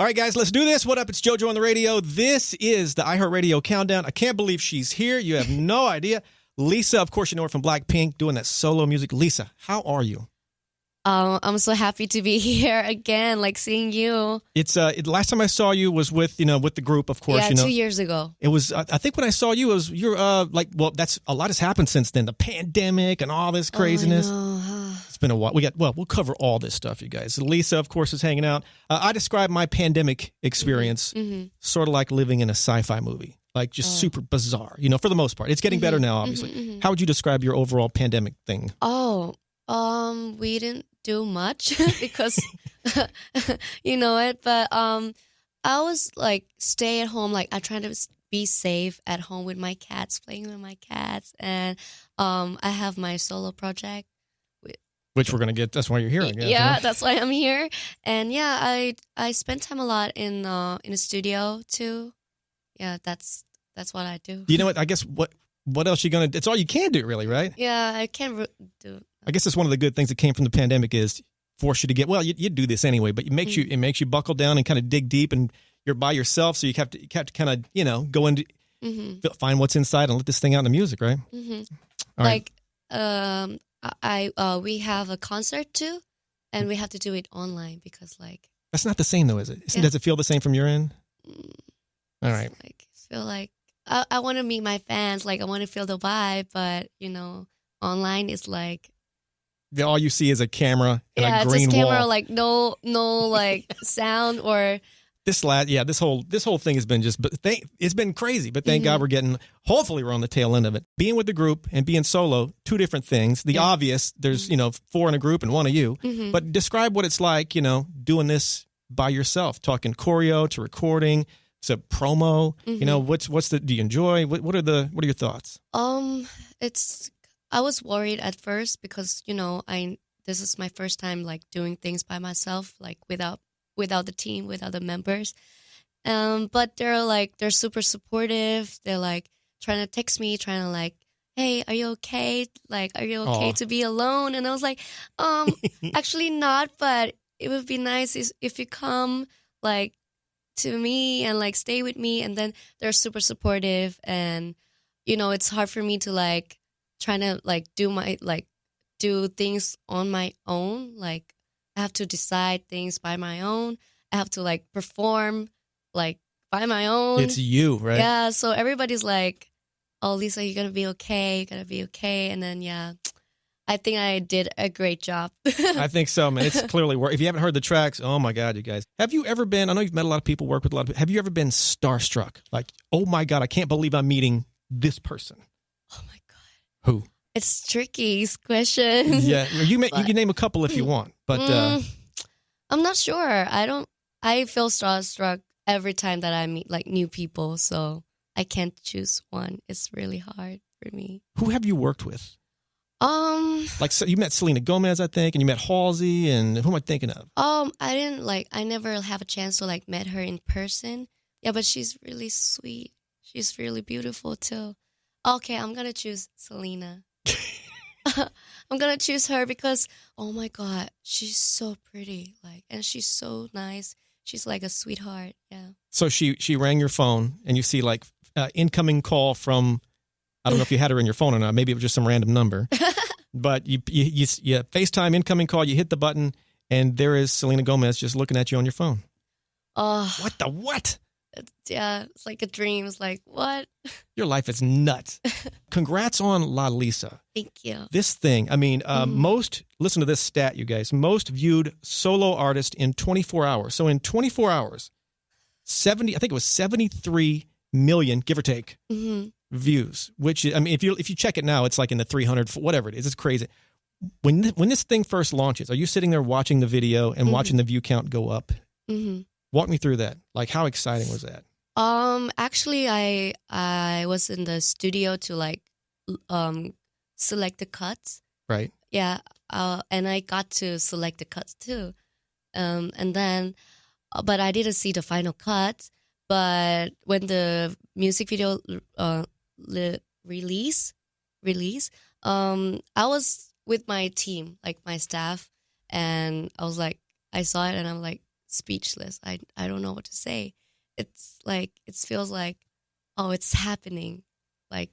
All right, guys, let's do this. What up? It's JoJo on the radio. This is the iHeartRadio Countdown. I can't believe she's here. You have no idea. Lisa, of course, you know her from BLACKPINK, doing that solo music. Lisa, how are you? I'm so happy to be here again, like seeing you. It's last time I saw you was with the group, of course. Yeah, 2 years ago. It was. I think when I saw you, you're that's a lot has happened since then. The pandemic and all this craziness. It's been a while. We'll cover all this stuff, you guys. Lisa, of course, is hanging out. I describe my pandemic experience sort of like living in a sci-fi movie, like just super bizarre. For the most part, it's getting better now. Obviously, how would you describe your overall pandemic thing? We didn't do much because you know it, but I was like stay at home, like I try to be safe at home with my cats, playing with my cats, and I have my solo project, which we're gonna get. That's why you're here, I guess. Yeah, that's why I'm here, and yeah, I spend time a lot in the studio too. Yeah, that's what I do. You know what? I guess what else you gonna? It's all you can do, really, right? Yeah, I can't do. I guess that's one of the good things that came from the pandemic is force you to get, you do this anyway, but it makes you buckle down and kind of dig deep, and you're by yourself. So you have to kind of, go into, find what's inside and let this thing out in the music, right? Like, we have a concert too, and we have to do it online because that's not the same though, is it? Yeah. Does it feel the same from your end? All right. I feel like I want to meet my fans. Like I want to feel the vibe, but online is like, all you see is a camera and a green wall. Yeah, it's camera, like no like sound or. This whole thing has been it's been crazy, but thank God hopefully we're on the tail end of it. Being with the group and being solo, two different things. The obvious, there's, 4 in a group and 1 of you, but describe what it's like, doing this by yourself, talking choreo to recording to promo, do you enjoy? What are your thoughts? I was worried at first because, this is my first time like doing things by myself, like without the team, without the members. But they're super supportive. They're like trying to text me, trying to like, hey, are you okay? Like, are you okay to be alone? And I was like, actually not, but it would be nice if you come like to me and like stay with me. And then they're super supportive, and, it's hard for me to like, trying to like do things on my own. Like I have to decide things by my own. I have to like perform like by my own. It's you, right? Yeah. So everybody's like, "Oh, Lisa, you're gonna be okay. You're gonna be okay." And then I think I did a great job. I think so, man. It's clearly work. If you haven't heard the tracks, oh my God, you guys. Have you ever been? I know you've met a lot of people, worked with a lot of people. Have you ever been starstruck? Like, oh my God, I can't believe I'm meeting this person. Oh my God. Who? It's tricky question. Yeah, you can name a couple if you want, but I'm not sure. I feel starstruck every time that I meet like new people, so I can't choose one. It's really hard for me. Who have you worked with? So you met Selena Gomez, I think, and you met Halsey, and who am I thinking of? I never have a chance to like meet her in person. Yeah, but she's really sweet. She's really beautiful too. Okay, I'm gonna choose Selena. I'm gonna choose her because, oh my God, she's so pretty, and she's so nice. She's like a sweetheart. Yeah. So she rang your phone, and you see like incoming call from, I don't know if you had her in your phone or not. Maybe it was just some random number, but you FaceTime incoming call. You hit the button, and there is Selena Gomez just looking at you on your phone. What the what? It's like a dream. It's like, what? Your life is nuts. Congrats on LALISA. Thank you. This thing, listen to this stat, you guys, most viewed solo artist in 24 hours. So in 24 hours, I think it was 73 million, give or take, views, which, if you check it now, it's like in the 300, whatever it is. It's crazy. When this thing first launches, are you sitting there watching the video and watching the view count go up? Walk me through that. Like, how exciting was that? Actually, I was in the studio to like select the cuts. Right. Yeah. And I got to select the cuts too. And then, but I didn't see the final cut. But when the music video release, I was with my team, like my staff, and I was like, I saw it and I'm like speechless. I don't know what to say. It's like it feels like, oh, it's happening. Like,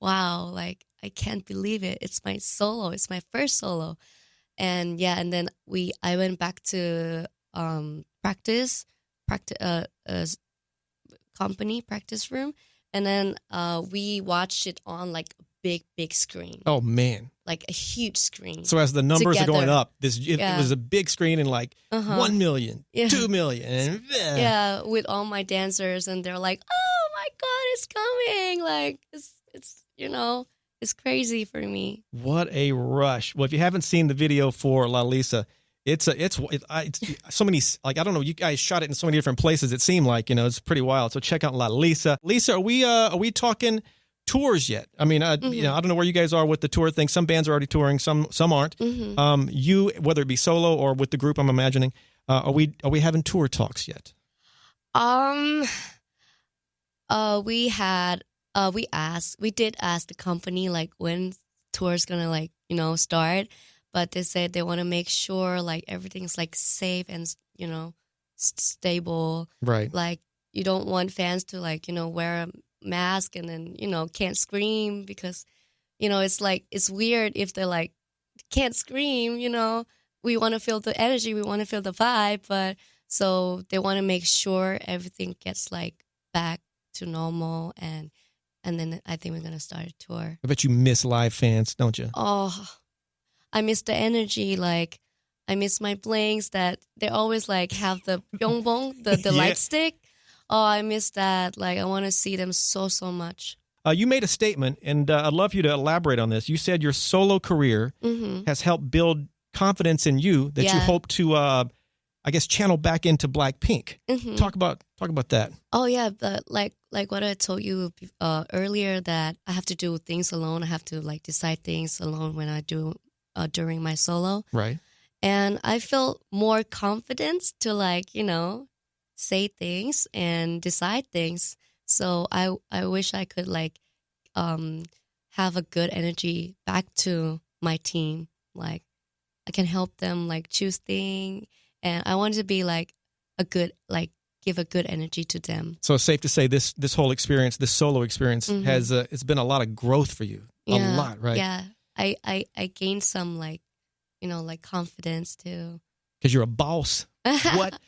wow, like I can't believe it. It's my solo. It's my first solo. And yeah, and then I went back to practice company practice room, and then we watched it on like a big screen. Oh man, like a huge screen. So as the numbers together. are going up, it was a big screen and like 1 million, Yeah. 2 million, and yeah, with all my dancers, and they're like, "Oh my God, it's coming!" Like it's it's crazy for me. What a rush! Well, if you haven't seen the video for LALISA, it's so many, like, I don't know, you guys shot it in so many different places. It seemed like, it's pretty wild. So check out LALISA. Lisa, are we talking tours yet? I mean, I don't know where you guys are with the tour thing. Some bands are already touring, some aren't. You, whether it be solo or with the group, I'm imagining, are we having tour talks yet? We did ask the company like when tour's gonna like start, but they said they want to make sure like everything's like safe and stable. Right. Like you don't want fans to like wear a mask and then can't scream because it's like it's weird if they're like can't scream. We want to feel the energy, we want to feel the vibe, but so they want to make sure everything gets like back to normal, and then I think we're gonna start a tour. I bet you miss live fans, don't you? Oh, I miss the energy. Like I miss my blinks that they always like have the byongbong, the light stick. Oh, I miss that. Like I want to see them so much. You made a statement, and I'd love you to elaborate on this. You said your solo career has helped build confidence in you that you hope to, I guess, channel back into BLACKPINK. Talk about that. Oh yeah, but like what I told you earlier, that I have to do things alone. I have to like decide things alone when I do during my solo. Right. And I feel more confidence to like say things and decide things. So I wish I could like have a good energy back to my team. Like I can help them like choose things, and I want to be like a good, like give a good energy to them. So it's safe to say this whole experience, this solo experience, has it's been a lot of growth for you. A lot, right? Yeah, I gained some like like confidence too. Because you're a boss. What,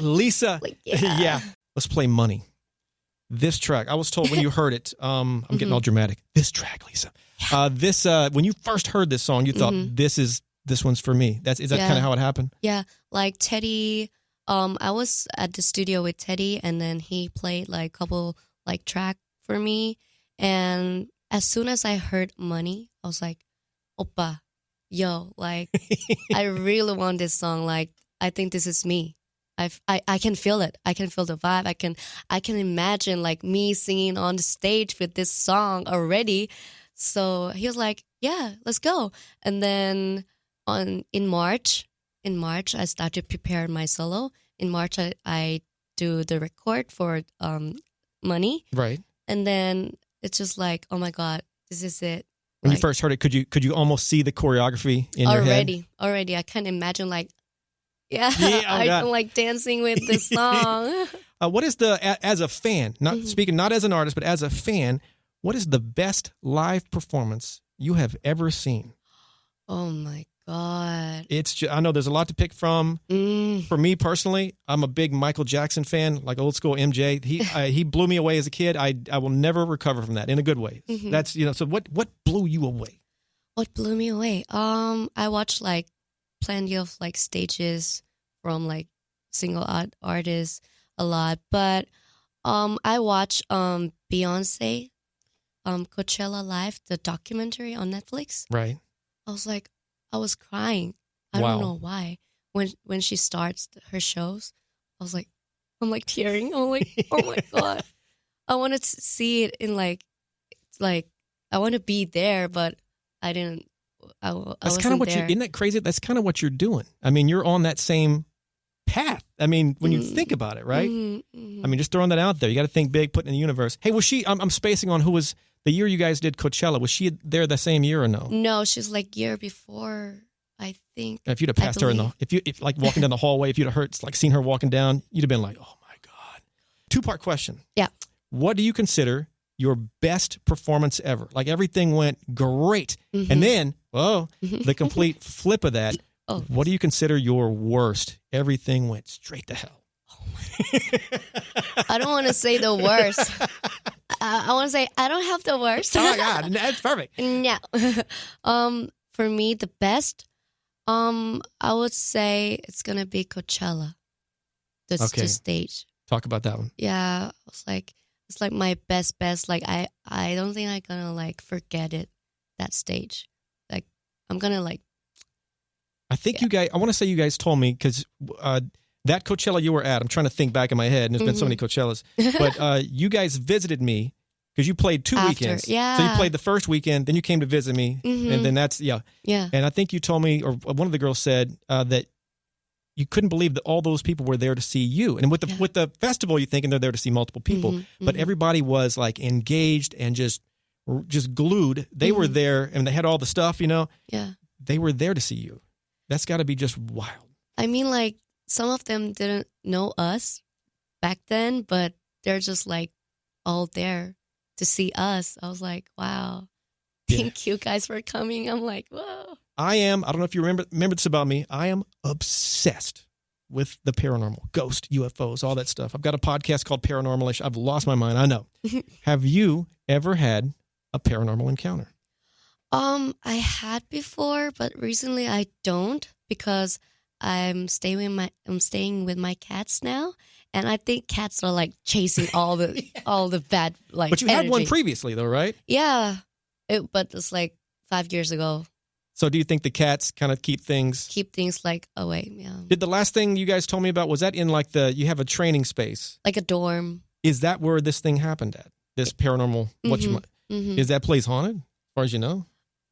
Lisa? Like, yeah. Let's play Money. This track, I was told when you heard it, I'm getting all dramatic. This track, Lisa. When you first heard this song, you thought this one's for me. Is that kind of how it happened? Yeah, like Teddy. I was at the studio with Teddy, and then he played like a couple like track for me. And as soon as I heard Money, I was like, "Oppa, yo, like I really want this song. Like I think this is me. I can feel it. I can feel the vibe. I can imagine like me singing on the stage with this song already." So he was like, "Yeah, let's go." And then in March, I started preparing my solo. In March, I do the record for Money. Right. And then it's just like, oh my God, this is it. When you first heard it, could you almost see the choreography in your head? Already, I can imagine like, I'm like dancing with this song. What is as a fan, not speaking not as an artist, but as a fan, what is the best live performance you have ever seen? Oh my God. I know there's a lot to pick from. For me personally, I'm a big Michael Jackson fan, like old school MJ. He blew me away as a kid. I will never recover from that in a good way. That's so what blew you away? What blew me away? I watched like plenty of like stages from like single artists a lot, but I watched Beyonce Coachella Live, the documentary on Netflix. Right. I was crying. I don't know why. When she starts her shows, I'm like tearing. I'm like, oh my God. I wanted to see it in like I want to be there, but I didn't. That's kind of what isn't that crazy? That's kind of what you're doing. I mean, you're on that same path. I mean, when you think about it, right? I mean, just throwing that out there. You got to think big, put it in the universe. Hey, was she? I'm spacing on who was the year you guys did Coachella. Was she there the same year or no? No, she's like year before. I think If you'd have passed her if like walking down the hallway, if you'd have heard, like seen her walking down, you'd have been like, oh my God. 2-part question. Yeah. What do you consider your best performance ever? Like everything went great. And then, the complete flip of that. Oh. What do you consider your worst? Everything went straight to hell. Oh my. I don't want to say the worst. I want to say I don't have the worst. Oh my God, that's perfect. No. For me, the best, I would say it's gonna be Coachella. The stage. Talk about that one. Yeah, it's like my best. Like I don't think I'm gonna like forget it. That stage, like I'm gonna like. I think you guys. I want to say you guys told me because that Coachella you were at. I'm trying to think back in my head, and there's been so many Coachellas. But you guys visited me because you played 2 weekends. Yeah. So you played the first weekend, then you came to visit me, and then that's Yeah. And I think you told me, or one of the girls said that you couldn't believe that all those people were there to see you. And with the festival, you thinking they're there to see multiple people, but everybody was like engaged and just glued. They were there, and they had all the stuff. Yeah. They were there to see you. That's got to be just wild. I mean, like, some of them didn't know us back then, but they're just like all there to see us. I was like, wow, thank you guys for coming. I'm like, whoa. I don't know if you remember this about me. I am obsessed with the paranormal, ghost, UFOs, all that stuff. I've got a podcast called Paranormal-ish. I've lost my mind. I know. Have you ever had a paranormal encounter? I had before, but recently I don't because I'm staying with my cats now, and I think cats are like chasing all the bad like. But you energy. had one previously, though, right? Yeah, but it's like 5 years ago. So do you think the cats kind of keep things like away? Yeah. Did the last thing you guys told me about, was that in like you have a training space, like a dorm? Is that where this thing happened at? This paranormal? Is that place haunted? As far as you know.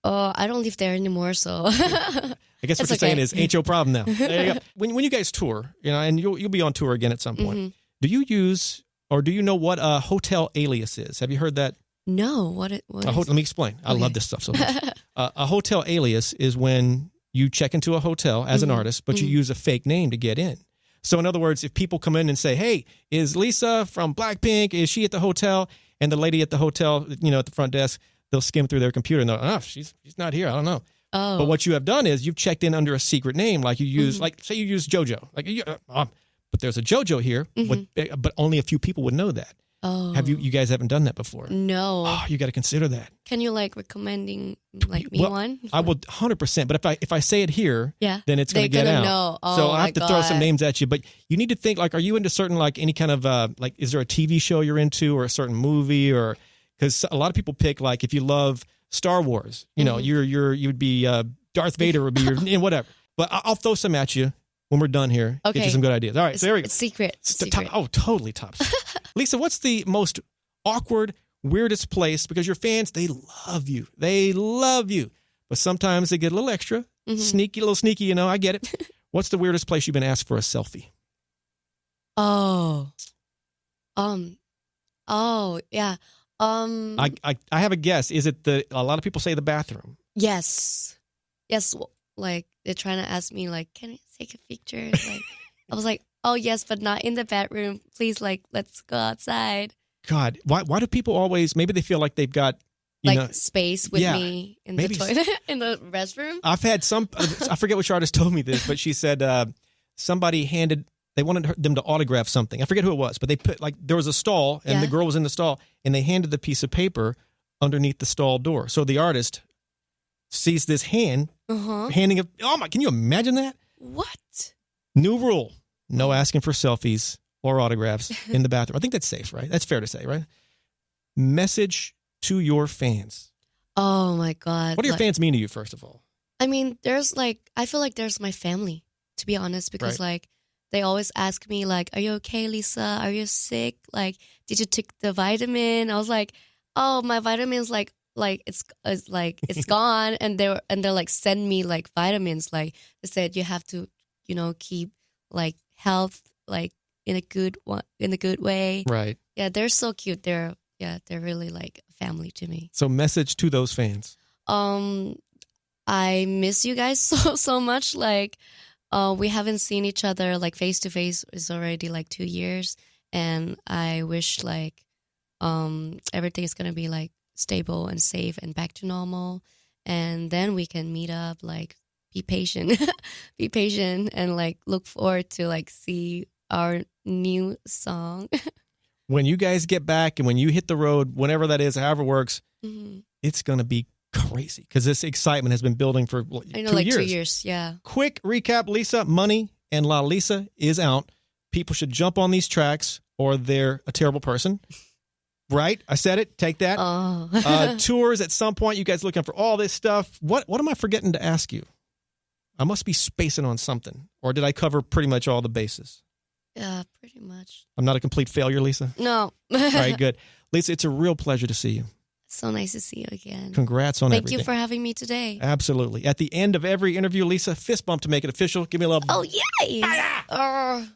I don't live there anymore, so. I guess what you're saying is, ain't your problem now. There you go. When you guys tour, and you'll be on tour again at some point, do you use, or do you know what a hotel alias is? Have you heard that? No. What let me explain. I love this stuff so much. A hotel alias is when you check into a hotel as an artist, but you use a fake name to get in. So in other words, if people come in and say, hey, is Lisa from BLACKPINK, is she at the hotel? And the lady at the hotel, at the front desk, they'll skim through their computer and they'll, she's not here. I don't know. Oh. But what you have done is you've checked in under a secret name, like you use, like say you use JoJo, but there's a JoJo here, but only a few people would know that. Oh. You guys haven't done that before? No. Oh, you got to consider that. Can you like recommending like me one? I will 100%. But if I say it here, then it's going to get out. Know. Oh, so I have to throw some names at you. But you need to think like, are you into certain like any kind of like, is there a TV show you're into or a certain movie or? Because a lot of people pick like if you love Star Wars, you'd be Darth Vader would be your whatever. But I'll throw some at you when we're done here. Okay. Get you some good ideas. All right, so there we go. It's secret. Totally top. Lisa, what's the most awkward, weirdest place? Because your fans, they love you. They love you. But sometimes they get a little extra, sneaky, I get it. What's the weirdest place you've been asked for a selfie? Oh, yeah. I have a guess. Is it a lot of people say the bathroom? Yes. Like they're trying to ask me like, can I take a picture? Like, I was like, oh yes, but not in the bedroom. Please, like, let's go outside. God, why do people always? Maybe they feel like they've got space with me in the toilet in the restroom. I've had some. I forget which artist told me this, but she said somebody they wanted them to autograph something. I forget who it was, but they put there was a stall and the girl was in the stall and they handed the piece of paper underneath the stall door. So the artist sees this hand handing can you imagine that? What? New rule. No asking for selfies or autographs in the bathroom. I think that's safe, right? That's fair to say, right? Message to your fans. Oh my God. What do your fans mean to you, first of all? I mean, I feel like there's my family, to be honest, because they always ask me like, are you okay, Lisa? Are you sick? Like, did you take the vitamin? I was like, oh, my vitamin's like it's gone. And they're like, send me like vitamins. Like they said, you have to, keep like health, like in a good way. Right. Yeah. They're so cute. They're really like family to me. So message to those fans. I miss you guys so much. Like, we haven't seen each other like face to face. It's already like 2 years, and I wish like everything is gonna be like stable and safe and back to normal, and then we can meet up. Like, be patient, be patient, and like look forward to like see our new song. When you guys get back and when you hit the road, whenever that is, however it works, it's gonna be crazy because this excitement has been building for 2 years. 2 years, yeah. Quick recap, Lisa. Money and LALISA is out. People should jump on these tracks or they're a terrible person. Right? I said it. Take that. Oh. Tours at some point. You guys looking for all this stuff. What am I forgetting to ask you? I must be spacing on something. Or did I cover pretty much all the bases? Yeah, pretty much. I'm not a complete failure, Lisa? No. All right, good. Lisa, it's a real pleasure to see you. So nice to see you again. Congrats on everything. Thank you for having me today. Absolutely. At the end of every interview, Lisa, fist bump to make it official. Give me a love. Oh, yay!